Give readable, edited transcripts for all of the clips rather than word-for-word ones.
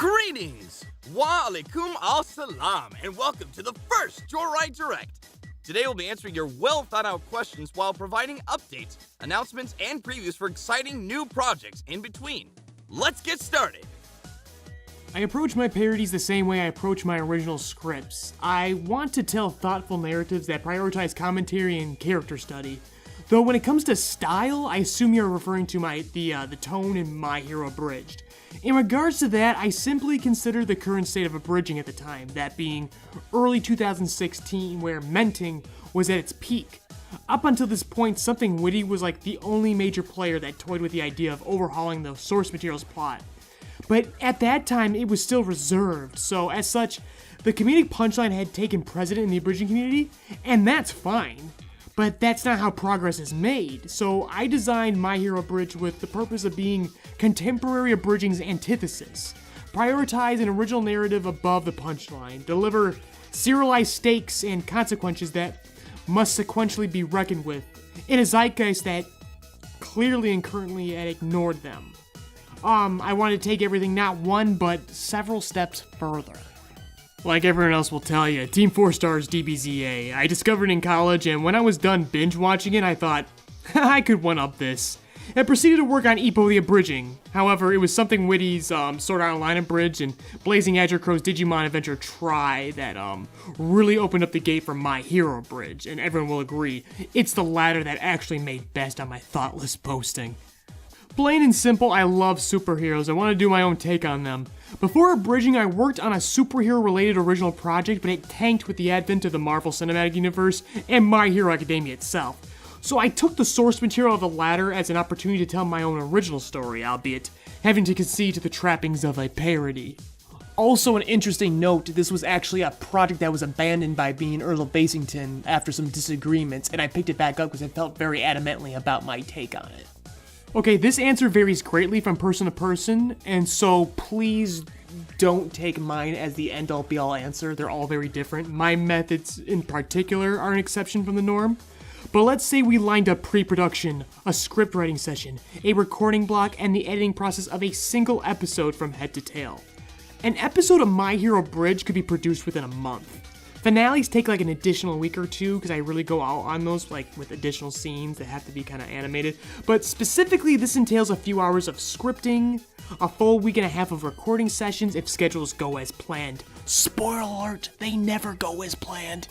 Greetings! Wa alaikum al-salam, and welcome to the first Joyride Direct. Today we'll be answering your well-thought-out questions while providing updates, announcements, and previews for exciting new projects in between. Let's get started! I approach my parodies the same way I approach my original scripts. I want to tell thoughtful narratives that prioritize commentary and character study. Though when it comes to style, I assume you're referring to the tone in My Hero Abridged. In regards to that, I simply consider the current state of abridging at the time, that being early 2016, where menting was at its peak. Up until this point, Something Witty was like the only major player that toyed with the idea of overhauling the source material's plot. But at that time, it was still reserved, so as such, the comedic punchline had taken precedent in the abridging community, and that's fine. But that's not how progress is made, so I designed My Hero Abridged with the purpose of being contemporary abridging's antithesis. Prioritize an original narrative above the punchline, deliver serialized stakes and consequences that must sequentially be reckoned with, in a zeitgeist that clearly and currently had ignored them. I wanted to take everything not one, but several steps further. Like everyone else will tell you, Team 4 Stars DBZA. I discovered it in college, and when I was done binge watching it, I thought, I could one-up this. And proceeded to work on Ippo the Abridging. However, it was Something Witty's Sword Art Online Abridged and Blazing Azure Crow's Digimon Adventure Try that really opened up the gate for My Hero Abridged, and everyone will agree, it's the latter that actually made best on my thoughtless posting. Plain and simple, I love superheroes. I want to do my own take on them. Before abridging, I worked on a superhero-related original project, but it tanked with the advent of the Marvel Cinematic Universe and My Hero Academia itself. So I took the source material of the latter as an opportunity to tell my own original story, albeit having to concede to the trappings of a parody. Also, an interesting note, this was actually a project that was abandoned by Bean Earl Basington after some disagreements, and I picked it back up because I felt very adamantly about my take on it. Okay, this answer varies greatly from person to person, and so please don't take mine as the end-all be-all answer. They're all very different. My methods in particular are an exception from the norm. But let's say we lined up pre-production, a script writing session, a recording block, and the editing process of a single episode from head to tail. An episode of My Hero Abridged could be produced within a month. Finales take like an additional week or two because I really go out on those, like with additional scenes that have to be kind of animated. But specifically, this entails a few hours of scripting, a full week and a half of recording sessions if schedules go as planned. Spoiler alert, they never go as planned.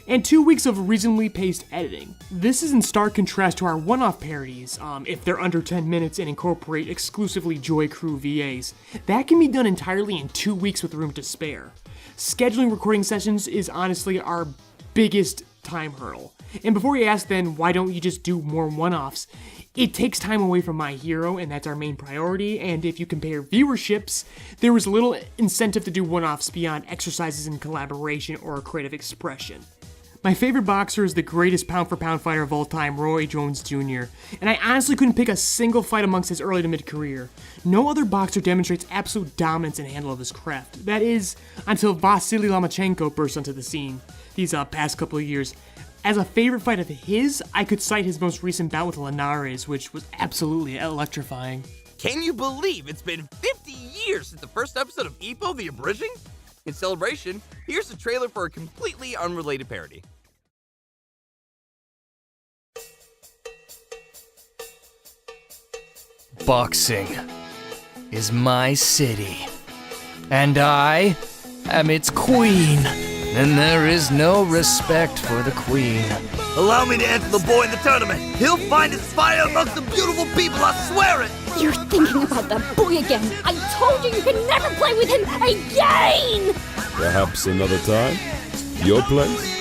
And 2 weeks of reasonably paced editing. This is in stark contrast to our one-off parodies, if they're under 10 minutes and incorporate exclusively Joy Crew VAs. That can be done entirely in 2 weeks with room to spare. Scheduling recording sessions is honestly our biggest time hurdle. And before you ask then, why don't you just do more one-offs? It takes time away from My Hero, and that's our main priority, and if you compare viewerships, there was little incentive to do one-offs beyond exercises in collaboration or creative expression. My favorite boxer is the greatest pound-for-pound fighter of all time, Roy Jones Jr., and I honestly couldn't pick a single fight amongst his early to mid-career. No other boxer demonstrates absolute dominance and handle of his craft. That is, until Vasily Lomachenko burst onto the scene these past couple of years. As a favorite fight of his, I could cite his most recent bout with Linares, which was absolutely electrifying. Can you believe it's been 50 years since the first episode of Ippo the Abridging? In celebration, here's the trailer for a completely unrelated parody. Boxing is my city, and I am its queen, and there is no respect for the queen. Allow me to answer the boy in the tournament. He'll find his fire amongst the beautiful people, I swear it! You're thinking about that boy again. I told you could never play with him again! Perhaps another time? Your place?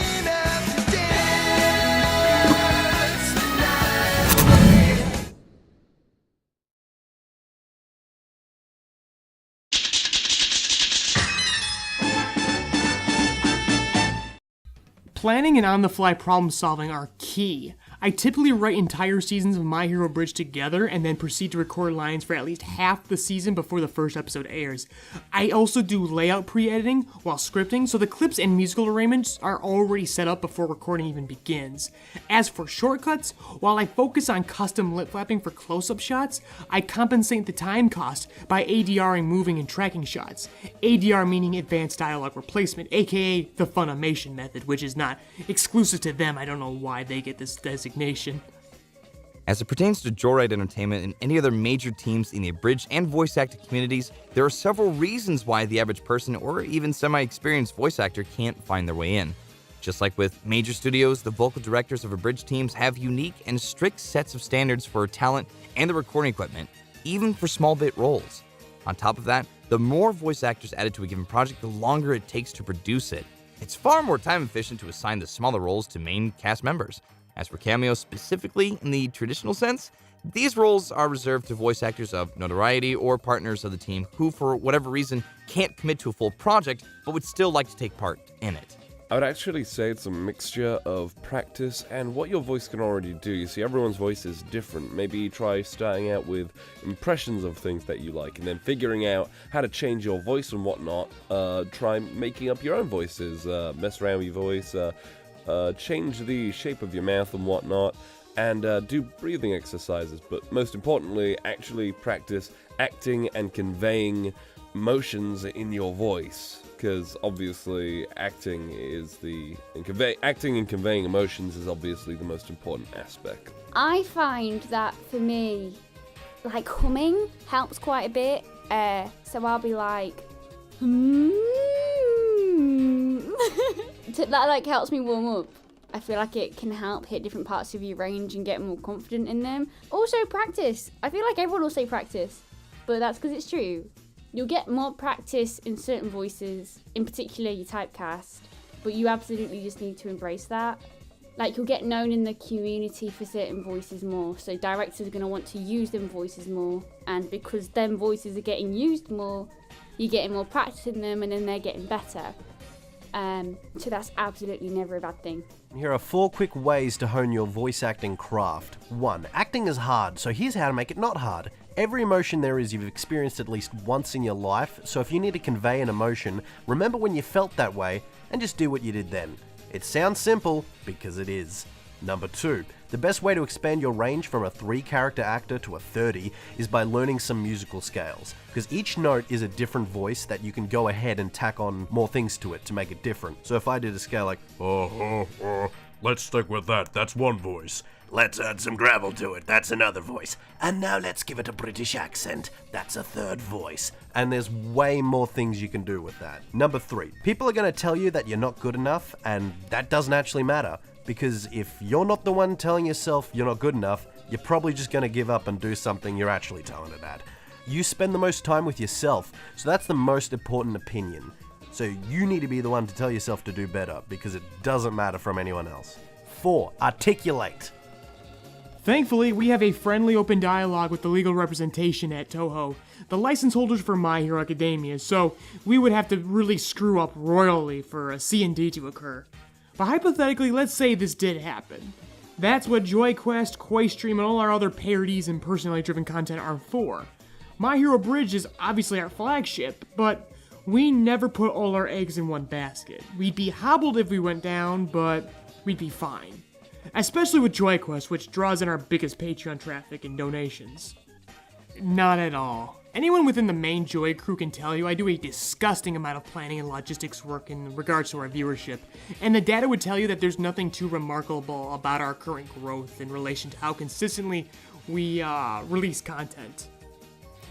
Planning and on-the-fly problem-solving are key. I typically write entire seasons of My Hero Bridge together and then proceed to record lines for at least half the season before the first episode airs. I also do layout pre-editing while scripting, so the clips and musical arrangements are already set up before recording even begins. As for shortcuts, while I focus on custom lip flapping for close-up shots, I compensate the time cost by ADRing moving and tracking shots. ADR meaning advanced dialogue replacement, aka the Funimation method, which is not exclusive to them. I don't know why they get this designation. As it pertains to Joyride Entertainment and any other major teams in the abridged and voice acting communities, there are several reasons why the average person or even semi-experienced voice actor can't find their way in. Just like with major studios, the vocal directors of abridged teams have unique and strict sets of standards for talent and the recording equipment, even for small bit roles. On top of that, the more voice actors added to a given project, the longer it takes to produce it. It's far more time efficient to assign the smaller roles to main cast members. As for cameos specifically in the traditional sense, these roles are reserved to voice actors of notoriety or partners of the team who, for whatever reason, can't commit to a full project but would still like to take part in it. I would actually say it's a mixture of practice and what your voice can already do. You see, everyone's voice is different. Maybe try starting out with impressions of things that you like and then figuring out how to change your voice and whatnot. Try making up your own voices, mess around with your voice, change the shape of your mouth and whatnot, and do breathing exercises. But most importantly, actually practice acting and conveying emotions in your voice. Because obviously acting and conveying emotions is obviously the most important aspect. I find that for me, like humming helps quite a bit. So I'll be like, that like helps me warm up. I feel like it can help hit different parts of your range and get more confident in them. Also practice. I feel like everyone will say practice, but that's because it's true. You'll get more practice in certain voices, in particular your typecast, but you absolutely just need to embrace that. Like, you'll get known in the community for certain voices more, so directors are going to want to use them voices more, and because them voices are getting used more, you're getting more practice in them, and then they're getting better. So that's absolutely never a bad thing. Here are 4 quick ways to hone your voice acting craft. 1. Acting is hard, so here's how to make it not hard. Every emotion there is you've experienced at least once in your life, so if you need to convey an emotion, remember when you felt that way, and just do what you did then. It sounds simple, because it is. Number 2. The best way to expand your range from a 3-character actor to a 30 is by learning some musical scales, because each note is a different voice that you can go ahead and tack on more things to it to make it different. So if I did a scale like, let's stick with that, that's one voice. let's add some gravel to it, that's another voice. And now let's give it a British accent, that's a third voice. And there's way more things you can do with that. Number 3, people are going to tell you that you're not good enough, and that doesn't actually matter. Because if you're not the one telling yourself you're not good enough, you're probably just going to give up and do something you're actually talented at. You spend the most time with yourself, so that's the most important opinion. So you need to be the one to tell yourself to do better, because it doesn't matter from anyone else. 4, articulate. Thankfully, we have a friendly open dialogue with the legal representation at Toho, the license holders for My Hero Academia, so we would have to really screw up royally for a C&D to occur. But hypothetically, let's say this did happen. That's what JoyQuest, QuakeStream, and all our other parodies and personality-driven content are for. My Hero Bridge is obviously our flagship, but we never put all our eggs in one basket. We'd be hobbled if we went down, but we'd be fine. Especially with JoyQuest, which draws in our biggest Patreon traffic and donations. Not at all. Anyone within the main Joy crew can tell you I do a disgusting amount of planning and logistics work in regards to our viewership, and the data would tell you that there's nothing too remarkable about our current growth in relation to how consistently we release content.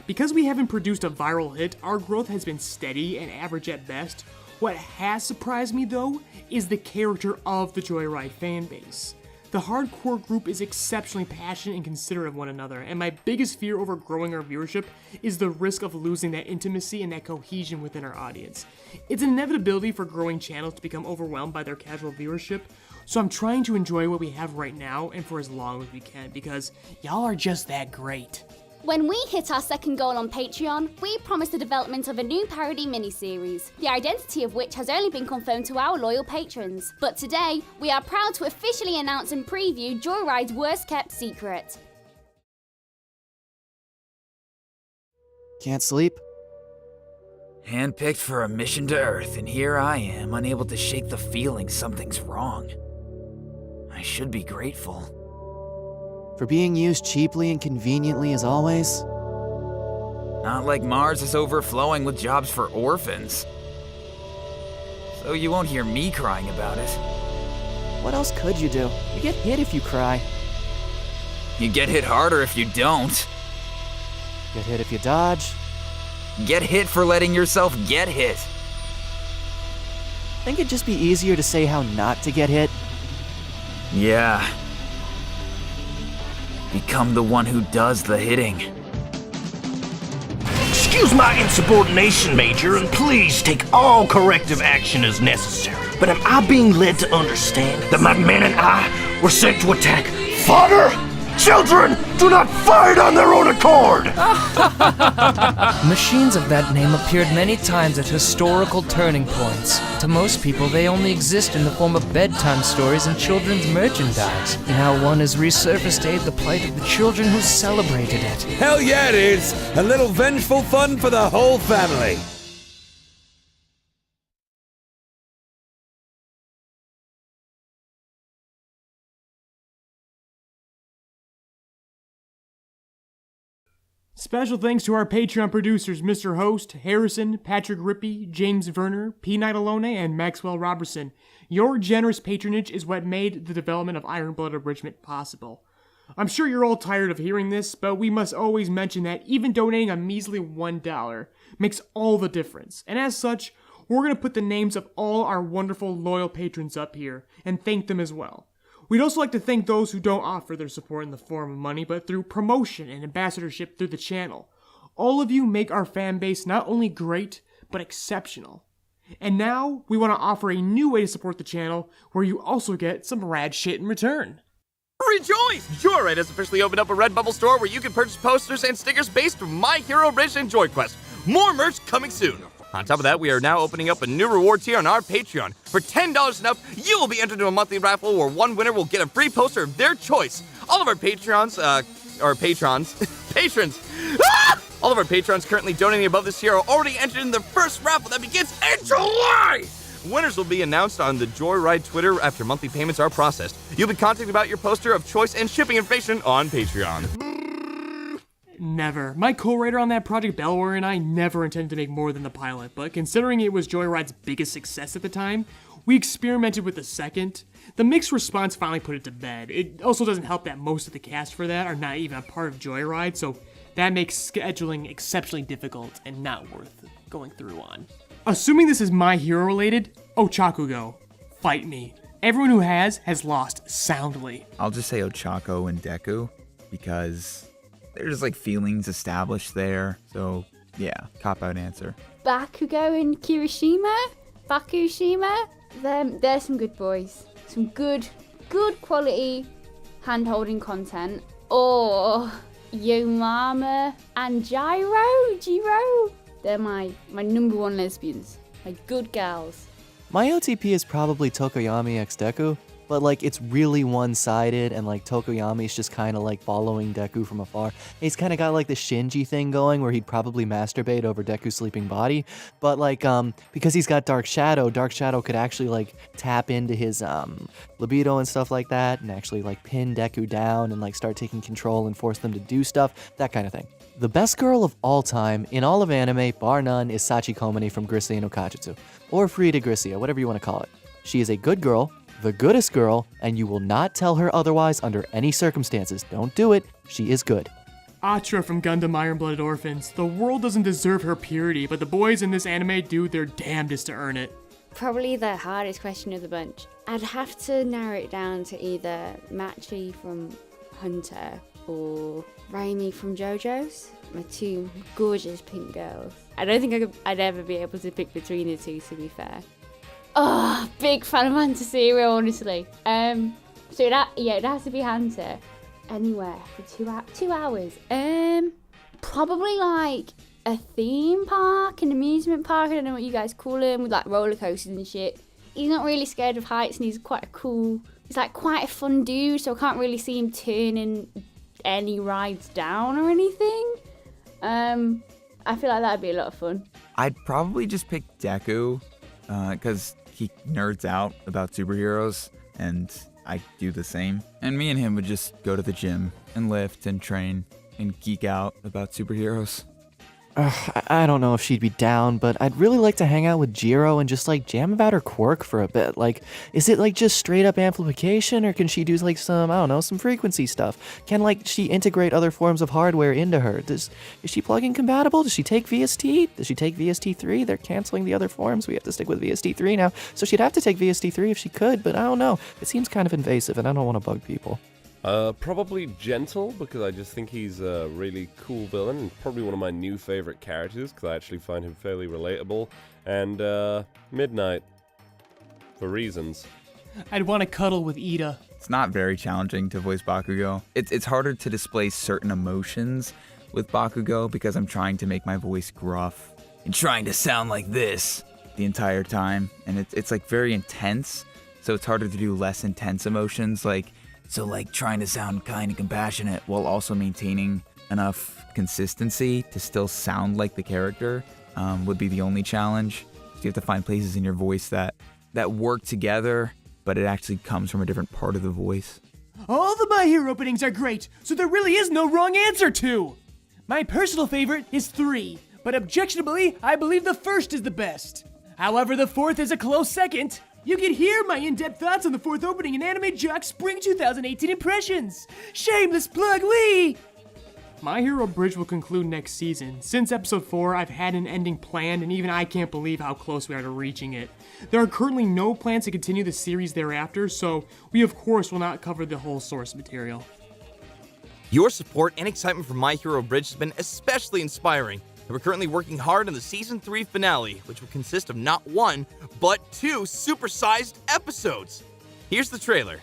Because we haven't produced a viral hit, our growth has been steady and average at best. What has surprised me though is the character of the Joyride fanbase. The hardcore group is exceptionally passionate and considerate of one another, and my biggest fear over growing our viewership is the risk of losing that intimacy and that cohesion within our audience. It's an inevitability for growing channels to become overwhelmed by their casual viewership, so I'm trying to enjoy what we have right now and for as long as we can, because y'all are just that great. When we hit our second goal on Patreon, we promised the development of a new parody miniseries, the identity of which has only been confirmed to our loyal patrons. But today, we are proud to officially announce and preview Joyride's worst kept secret. Can't sleep? Handpicked for a mission to Earth, and here I am, unable to shake the feeling something's wrong. I should be grateful. For being used cheaply and conveniently as always? Not like Mars is overflowing with jobs for orphans. So you won't hear me crying about it. What else could you do? You get hit if you cry. You get hit harder if you don't. Get hit if you dodge. Get hit for letting yourself get hit. Think it'd just be easier to say how not to get hit? Yeah. Become the one who does the hitting. Excuse my insubordination, Major, and please take all corrective action as necessary. But am I being led to understand that my men and I were sent to attack fodder? Children do not fight on their own accord! Machines of that name appeared many times at historical turning points. To most people, they only exist in the form of bedtime stories and children's merchandise. Now one has resurfaced to aid the plight of the children who celebrated it. Hell yeah, it is! A little vengeful fun for the whole family! Special thanks to our Patreon producers, Mr. Host, Harrison, Patrick Rippey, James Verner, P. Night Alone, and Maxwell Robertson. Your generous patronage is what made the development of Ironblood Abridgment possible. I'm sure you're all tired of hearing this, but we must always mention that even donating a measly $1 makes all the difference. And as such, we're going to put the names of all our wonderful loyal patrons up here, and thank them as well. We'd also like to thank those who don't offer their support in the form of money, but through promotion and ambassadorship through the channel. All of you make our fan base not only great, but exceptional. And now, we want to offer a new way to support the channel, where you also get some rad shit in return. Rejoice! Joyride has officially opened up a Redbubble store where you can purchase posters and stickers based on My Hero Bridge and Joy Quest. More merch coming soon. On top of that, we are now opening up a new reward tier on our Patreon. For $10 and up, you will be entered into a monthly raffle where one winner will get a free poster of their choice. All of our patrons, all of our patrons currently donating above this tier are already entered in the first raffle that begins in July! Winners will be announced on the Joyride Twitter after monthly payments are processed. You'll be contacted about your poster of choice and shipping information on Patreon. Never. My co-writer on that project, Belware, and I never intended to make more than the pilot, but considering it was Joyride's biggest success at the time, we experimented with the second. The mixed response finally put it to bed. It also doesn't help that most of the cast for that are not even a part of Joyride, so that makes scheduling exceptionally difficult and not worth going through on. Assuming this is My Hero related, Ochakugo, fight me. Everyone who has lost soundly. I'll just say Ochako and Deku, because there's like feelings established there. So yeah, cop-out answer. Bakugo and Bakushima, they're some good boys. Some good quality hand-holding content. Or Yomama and Jiro. They're my number one lesbians. My good gals. My OTP is probably Tokoyami x Deku, but like it's really one-sided, and like Tokoyami's just kind of like following Deku from afar. He's kind of got like the Shinji thing going where he'd probably masturbate over Deku's sleeping body, but like because he's got Dark Shadow could actually like tap into his libido and stuff like that, and actually like pin Deku down and like start taking control and force them to do stuff, that kind of thing. The best girl of all time in all of anime, bar none, is Sachi Komani from Gricia no Kajutsu, or Frida Gricia, whatever you want to call it. She is a good girl, the goodest girl, and you will not tell her otherwise under any circumstances. Don't do it. She is good. Atra from Gundam Iron-Blooded Orphans. The world doesn't deserve her purity, but the boys in this anime do their damnedest to earn it. Probably the hardest question of the bunch. I'd have to narrow it down to either Machi from Hunter or Raimi from JoJo's. My two gorgeous pink girls. I don't think I'd ever be able to pick between the two, to be fair. Oh, big fan of Hunter cereal, honestly. So it'd have to be Hunter. Anywhere for 2 hours. Probably like a theme park, an amusement park, I don't know what you guys call them, with like roller coasters and shit. He's not really scared of heights, and he's quite a fun dude, so I can't really see him turning any rides down or anything. I feel like that'd be a lot of fun. I'd probably just pick Deku, because he nerds out about superheroes, and I do the same. And me and him would just go to the gym and lift and train and geek out about superheroes. I don't know if she'd be down, but I'd really like to hang out with Jiro and just like jam about her quirk for a bit. Like, is it like just straight up amplification, or can she do like some, I don't know, some frequency stuff? Can like she integrate other forms of hardware into her? Is she plug-in compatible? Does she take VST? Does she take VST3? They're canceling the other forms. We have to stick with VST3 now. So she'd have to take VST3 if she could, but I don't know. It seems kind of invasive and I don't want to bug people. Probably Gentle, because I just think he's a really cool villain, and probably one of my new favorite characters, because I actually find him fairly relatable. And, Midnight, for reasons. I'd want to cuddle with Ida. It's not very challenging to voice Bakugo. It's harder to display certain emotions with Bakugo, because I'm trying to make my voice gruff and trying to sound like this the entire time. And it's like very intense, so it's harder to do less intense emotions, like trying to sound kind and compassionate while also maintaining enough consistency to still sound like the character would be the only challenge. So you have to find places in your voice that work together, but it actually comes from a different part of the voice. All the My Hero openings are great, so there really is no wrong answer to. My personal favorite is 3, but objectionably, I believe the first is the best. However, the 4th is a close second. You can hear my in-depth thoughts on the 4th opening in Anime Jock Spring 2018 Impressions. Shameless plug, wee! My Hero Bridge will conclude next season. Since episode 4, I've had an ending planned, and even I can't believe how close we are to reaching it. There are currently no plans to continue the series thereafter, so we of course will not cover the whole source material. Your support and excitement for My Hero Bridge has been especially inspiring. We're currently working hard on the Season 3 finale, which will consist of not 1, but 2 supersized episodes. Here's the trailer.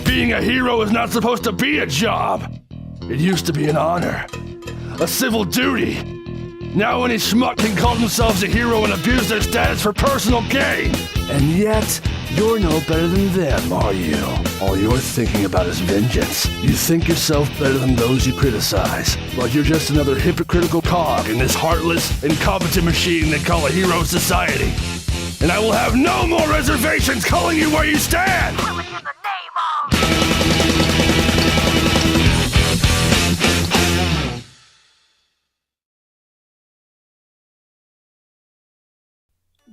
Being a hero is not supposed to be a job. It used to be an honor, a civil duty. Now any schmuck can call themselves a hero and abuse their status for personal gain. And yet, you're no better than them, are you? All you're thinking about is vengeance. You think yourself better than those you criticize, like you're just another hypocritical cog in this heartless, incompetent machine they call a hero society. And I will have no more reservations calling you where you stand!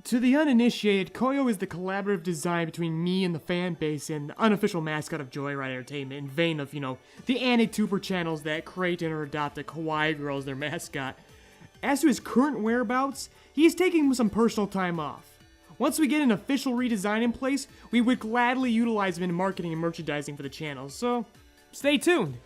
To the uninitiated, Koyo is the collaborative design between me and the fan base and the unofficial mascot of Joyride Entertainment, in vain of, the anti-tuber channels that create and or adopt a kawaii girl as their mascot. As to his current whereabouts, he is taking some personal time off. Once we get an official redesign in place, we would gladly utilize him in marketing and merchandising for the channel, so stay tuned.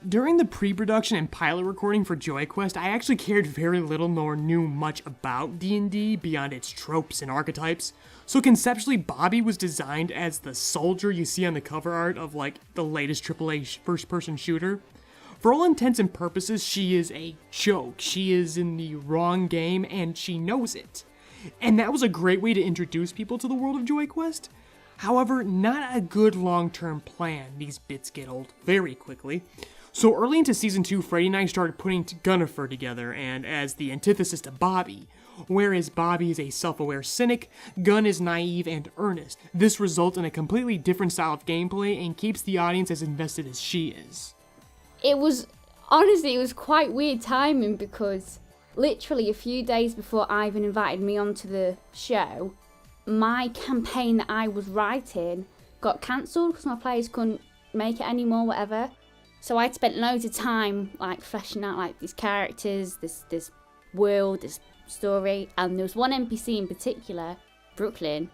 During the pre-production and pilot recording for Joy Quest, I actually cared very little nor knew much about D&D beyond its tropes and archetypes. So conceptually, Bobby was designed as the soldier you see on the cover art of the latest AAA first-person shooter. For all intents and purposes, she is a joke. She is in the wrong game and she knows it. And that was a great way to introduce people to the world of Joy Quest. However, not a good long-term plan. These bits get old very quickly. So early into Season 2, Freddy and I started putting Gunnifer together, and as the antithesis to Bobby. Whereas Bobby is a self-aware cynic, Gun is naive and earnest. This results in a completely different style of gameplay and keeps the audience as invested as she is. It was quite weird timing because literally a few days before Ivan invited me onto the show, my campaign that I was writing got cancelled because my players couldn't make it anymore, whatever. So I'd spent loads of time fleshing out these characters, this world, this story, and there was one NPC in particular, Brooklyn,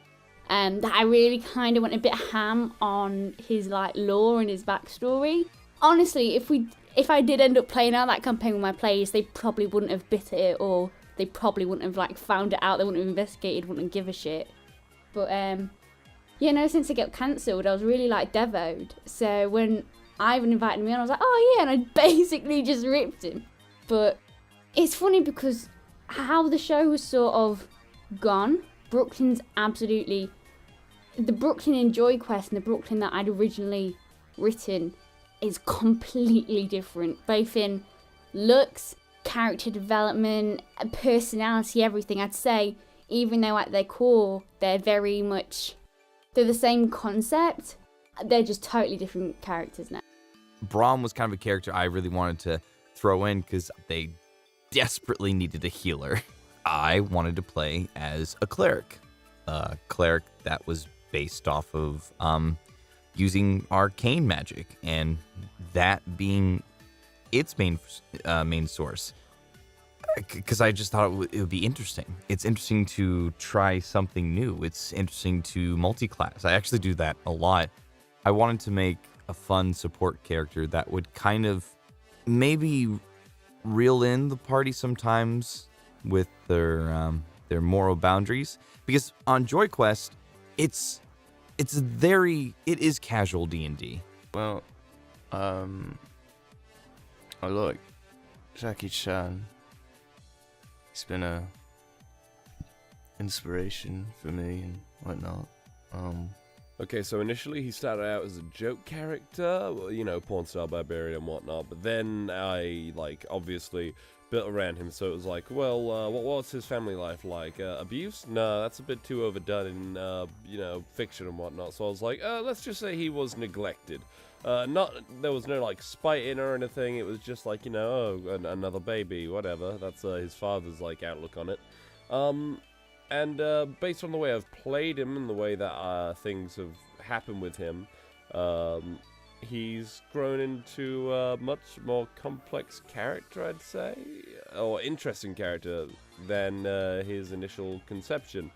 that I really kind of went a bit ham on his lore and his backstory. Honestly, if I did end up playing out that campaign with my players, they probably wouldn't have bit at it or they probably wouldn't have like found it out, they wouldn't have investigated, wouldn't give a shit. But since it got cancelled, I was really like devoed. So when Ivan invited me on, I was like, oh yeah, and I basically just ripped him. But it's funny because how the show was sort of gone, Brooklyn's absolutely, the Brooklyn in Joy Quest and the Brooklyn that I'd originally written is completely different, both in looks, character development, personality, everything. I'd say, even though at their core, they're the same concept, they're just totally different characters now. Braum was kind of a character I really wanted to throw in because they desperately needed a healer. I wanted to play as a cleric that was based off of using arcane magic, and that being its main source. Because I just thought it would be interesting. It's interesting to try something new. It's interesting to multi-class. I actually do that a lot. I wanted to make a fun support character that would kind of maybe reel in the party sometimes with their moral boundaries. Because on Joy Quest, it is casual D&D. Well, oh look, Jackie Chan. He's been a inspiration for me and whatnot. Okay, so initially he started out as a joke character, porn star barbarian and whatnot, but then I, obviously built around him, so it was like, well, what was his family life like? Abuse? No, that's a bit too overdone in, fiction and whatnot, so I was like, let's just say he was neglected. There was no, spite in or anything, it was just another baby, whatever, that's his father's, outlook on it. And based on the way I've played him and the way that things have happened with him, he's grown into a much more complex character, I'd say, or interesting character than his initial conception.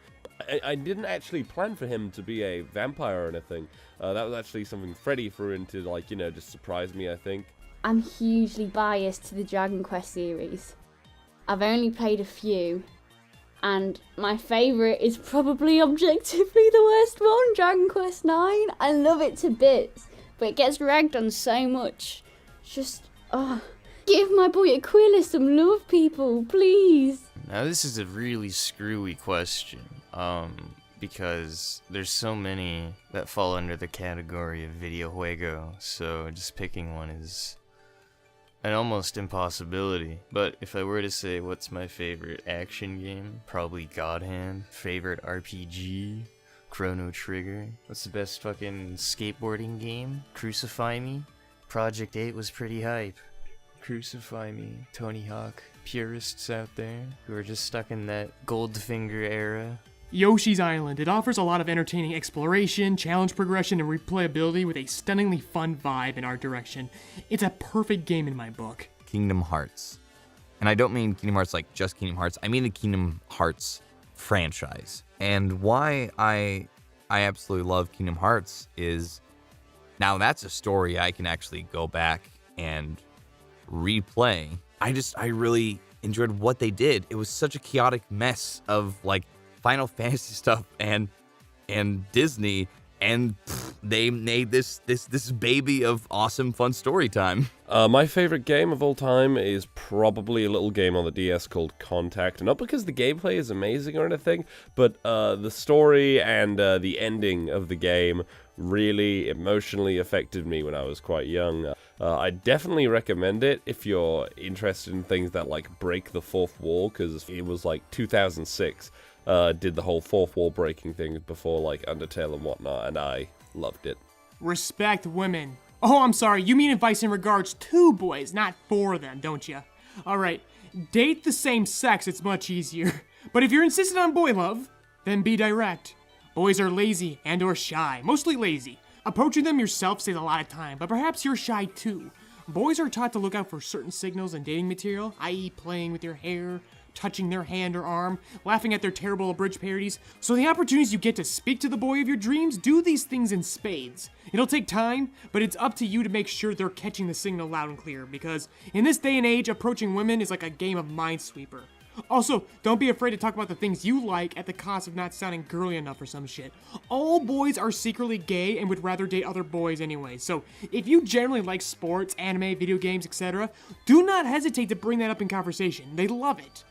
I didn't actually plan for him to be a vampire or anything. That was actually something Freddy threw into, just surprise me, I think. I'm hugely biased to the Dragon Quest series. I've only played a few, and my favourite is probably objectively the worst one, Dragon Quest IX. I love it to bits, but it gets ragged on so much. Just, give my boy Aquila some love, people, please. Now this is a really screwy question, because there's so many that fall under the category of videojuego, so just picking one is an almost impossibility. But if I were to say what's my favorite action game, probably God Hand. Favorite RPG, Chrono Trigger. What's the best fucking skateboarding game? Crucify Me. Project 8 was pretty hype. Crucify Me, Tony Hawk. Purists out there who are just stuck in that Goldfinger era. Yoshi's Island. It offers a lot of entertaining exploration, challenge progression, and replayability with a stunningly fun vibe and art direction. It's a perfect game in my book. Kingdom Hearts. And I don't mean Kingdom Hearts like just Kingdom Hearts. I mean the Kingdom Hearts franchise. And why I absolutely love Kingdom Hearts is, now that's a story I can actually go back and replay. I really enjoyed what they did. It was such a chaotic mess of Final Fantasy stuff and Disney, and they made this baby of awesome fun story time. My favorite game of all time is probably a little game on the DS called Contact. Not because the gameplay is amazing or anything, but the story and the ending of the game really emotionally affected me when I was quite young. I definitely recommend it if you're interested in things that break the fourth wall, because it was 2006. Did the whole fourth wall breaking thing before Undertale and whatnot, and I loved it. Respect women. Oh, I'm sorry, you mean advice in regards to boys, not for them, don't you? Alright, date the same sex, it's much easier. But if you're insistent on boy love, then be direct. Boys are lazy and or shy, mostly lazy. Approaching them yourself saves a lot of time, but perhaps you're shy too. Boys are taught to look out for certain signals in dating material, i.e. playing with your hair, touching their hand or arm, laughing at their terrible abridged parodies. So the opportunities you get to speak to the boy of your dreams, do these things in spades. It'll take time, but it's up to you to make sure they're catching the signal loud and clear, because in this day and age, approaching women is like a game of Minesweeper. Also, don't be afraid to talk about the things you like at the cost of not sounding girly enough or some shit. All boys are secretly gay and would rather date other boys anyway, so if you generally like sports, anime, video games, etc., do not hesitate to bring that up in conversation. They love it.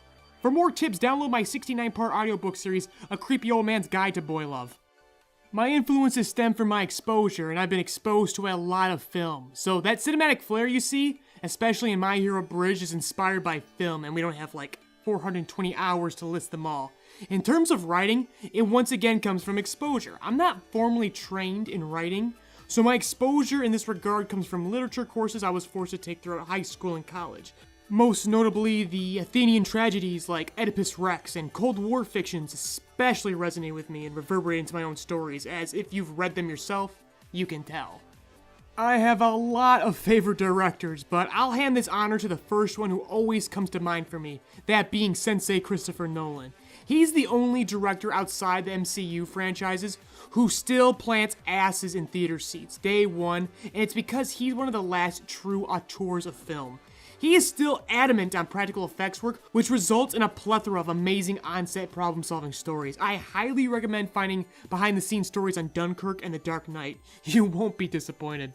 For more tips, download my 69-part audiobook series, A Creepy Old Man's Guide to Boy Love. My influences stem from my exposure, and I've been exposed to a lot of film. So that cinematic flair you see, especially in My Hero Bridge, is inspired by film, and we don't have like 420 hours to list them all. In terms of writing, it once again comes from exposure. I'm not formally trained in writing, so my exposure in this regard comes from literature courses I was forced to take throughout high school and college. Most notably, the Athenian tragedies like Oedipus Rex and Cold War fictions especially resonate with me and reverberate into my own stories, as if you've read them yourself, you can tell. I have a lot of favorite directors, but I'll hand this honor to the first one who always comes to mind for me, that being Sensei Christopher Nolan. He's the only director outside the MCU franchises who still plants asses in theater seats, day one, and it's because he's one of the last true auteurs of film. He is still adamant on practical effects work, which results in a plethora of amazing on-set problem-solving stories. I highly recommend finding behind-the-scenes stories on Dunkirk and The Dark Knight. You won't be disappointed.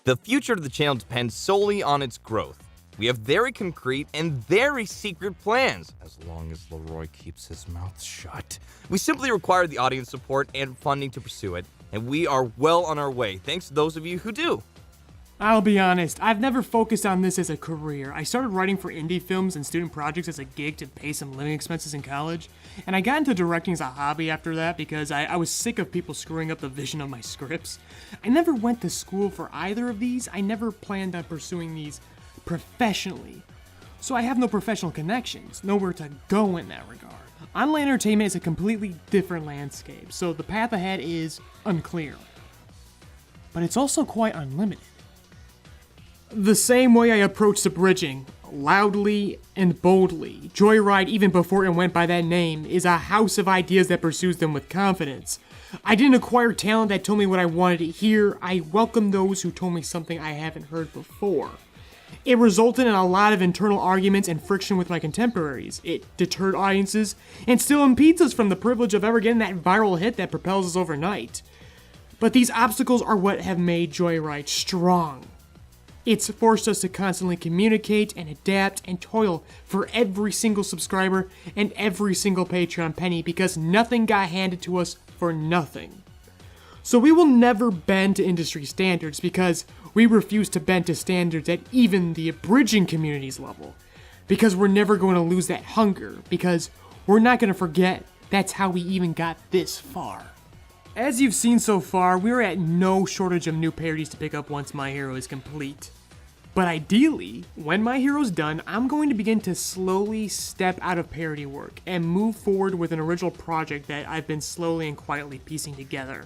The future of the channel depends solely on its growth. We have very concrete and very secret plans, as long as Leroy keeps his mouth shut. We simply require the audience support and funding to pursue it, and we are well on our way, thanks to those of you who do. I'll be honest, I've never focused on this as a career. I started writing for indie films and student projects as a gig to pay some living expenses in college, and I got into directing as a hobby after that because I was sick of people screwing up the vision of my scripts. I never went to school for either of these. I never planned on pursuing these professionally. So I have no professional connections, nowhere to go in that regard. Online entertainment is a completely different landscape, so the path ahead is unclear. But it's also quite unlimited. The same way I approached the bridging, loudly and boldly, Joyride, even before it went by that name, is a house of ideas that pursues them with confidence. I didn't acquire talent that told me what I wanted to hear. I welcomed those who told me something I haven't heard before. It resulted in a lot of internal arguments and friction with my contemporaries. It deterred audiences and still impedes us from the privilege of ever getting that viral hit that propels us overnight. But these obstacles are what have made Joyride strong. It's forced us to constantly communicate and adapt and toil for every single subscriber and every single Patreon penny because nothing got handed to us for nothing. So we will never bend to industry standards because we refuse to bend to standards at even the abridging community's level. Because we're never going to lose that hunger. Because we're not going to forget that's how we even got this far. As you've seen so far, we're at no shortage of new parodies to pick up once My Hero is complete. But ideally, when My Hero's done, I'm going to begin to slowly step out of parody work and move forward with an original project that I've been slowly and quietly piecing together.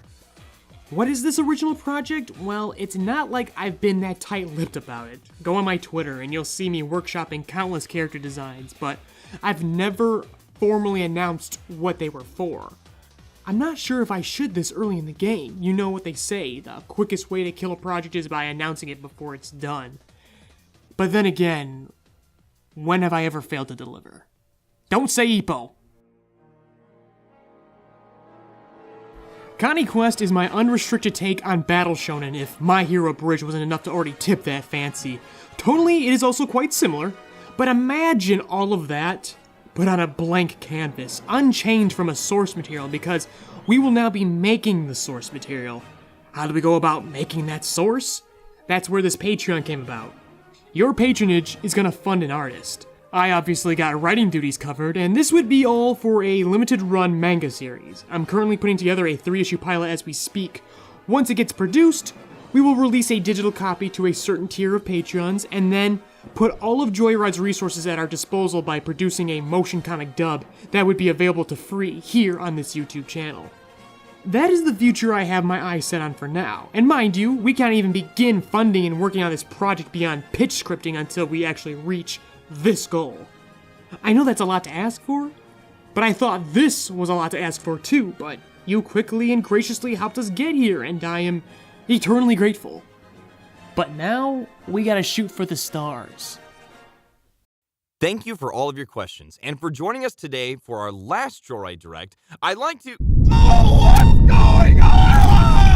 What is this original project? Well, it's not like I've been that tight-lipped about it. Go on my Twitter and you'll see me workshopping countless character designs, but I've never formally announced what they were for. I'm not sure if I should this early in the game. You know what they say, the quickest way to kill a project is by announcing it before it's done. But then again, when have I ever failed to deliver? Don't say Ippo! Connie Quest is my unrestricted take on Battle Shonen if My Hero Bridge wasn't enough to already tip that fancy. Tonally, it is also quite similar, but imagine all of that, but on a blank canvas, unchanged from a source material, because we will now be making the source material. How do we go about making that source? That's where this Patreon came about. Your patronage is gonna fund an artist. I obviously got writing duties covered, and this would be all for a limited run manga series. I'm currently putting together a 3-issue pilot as we speak. Once it gets produced, we will release a digital copy to a certain tier of Patreons, and then put all of Joyride's resources at our disposal by producing a motion comic dub that would be available to free here on this YouTube channel. That is the future I have my eyes set on for now. And mind you, we can't even begin funding and working on this project beyond pitch scripting until we actually reach this goal. I know that's a lot to ask for, but I thought this was a lot to ask for too, but you quickly and graciously helped us get here, and I am eternally grateful. But now, we gotta shoot for the stars. Thank you for all of your questions, and for joining us today for our last Joyride Direct. I'd like to... Oh, what's going on?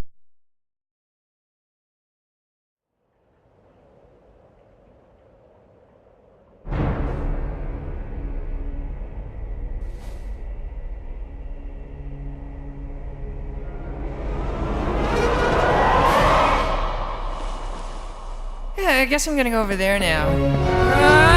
Yeah, I guess I'm gonna go over there now.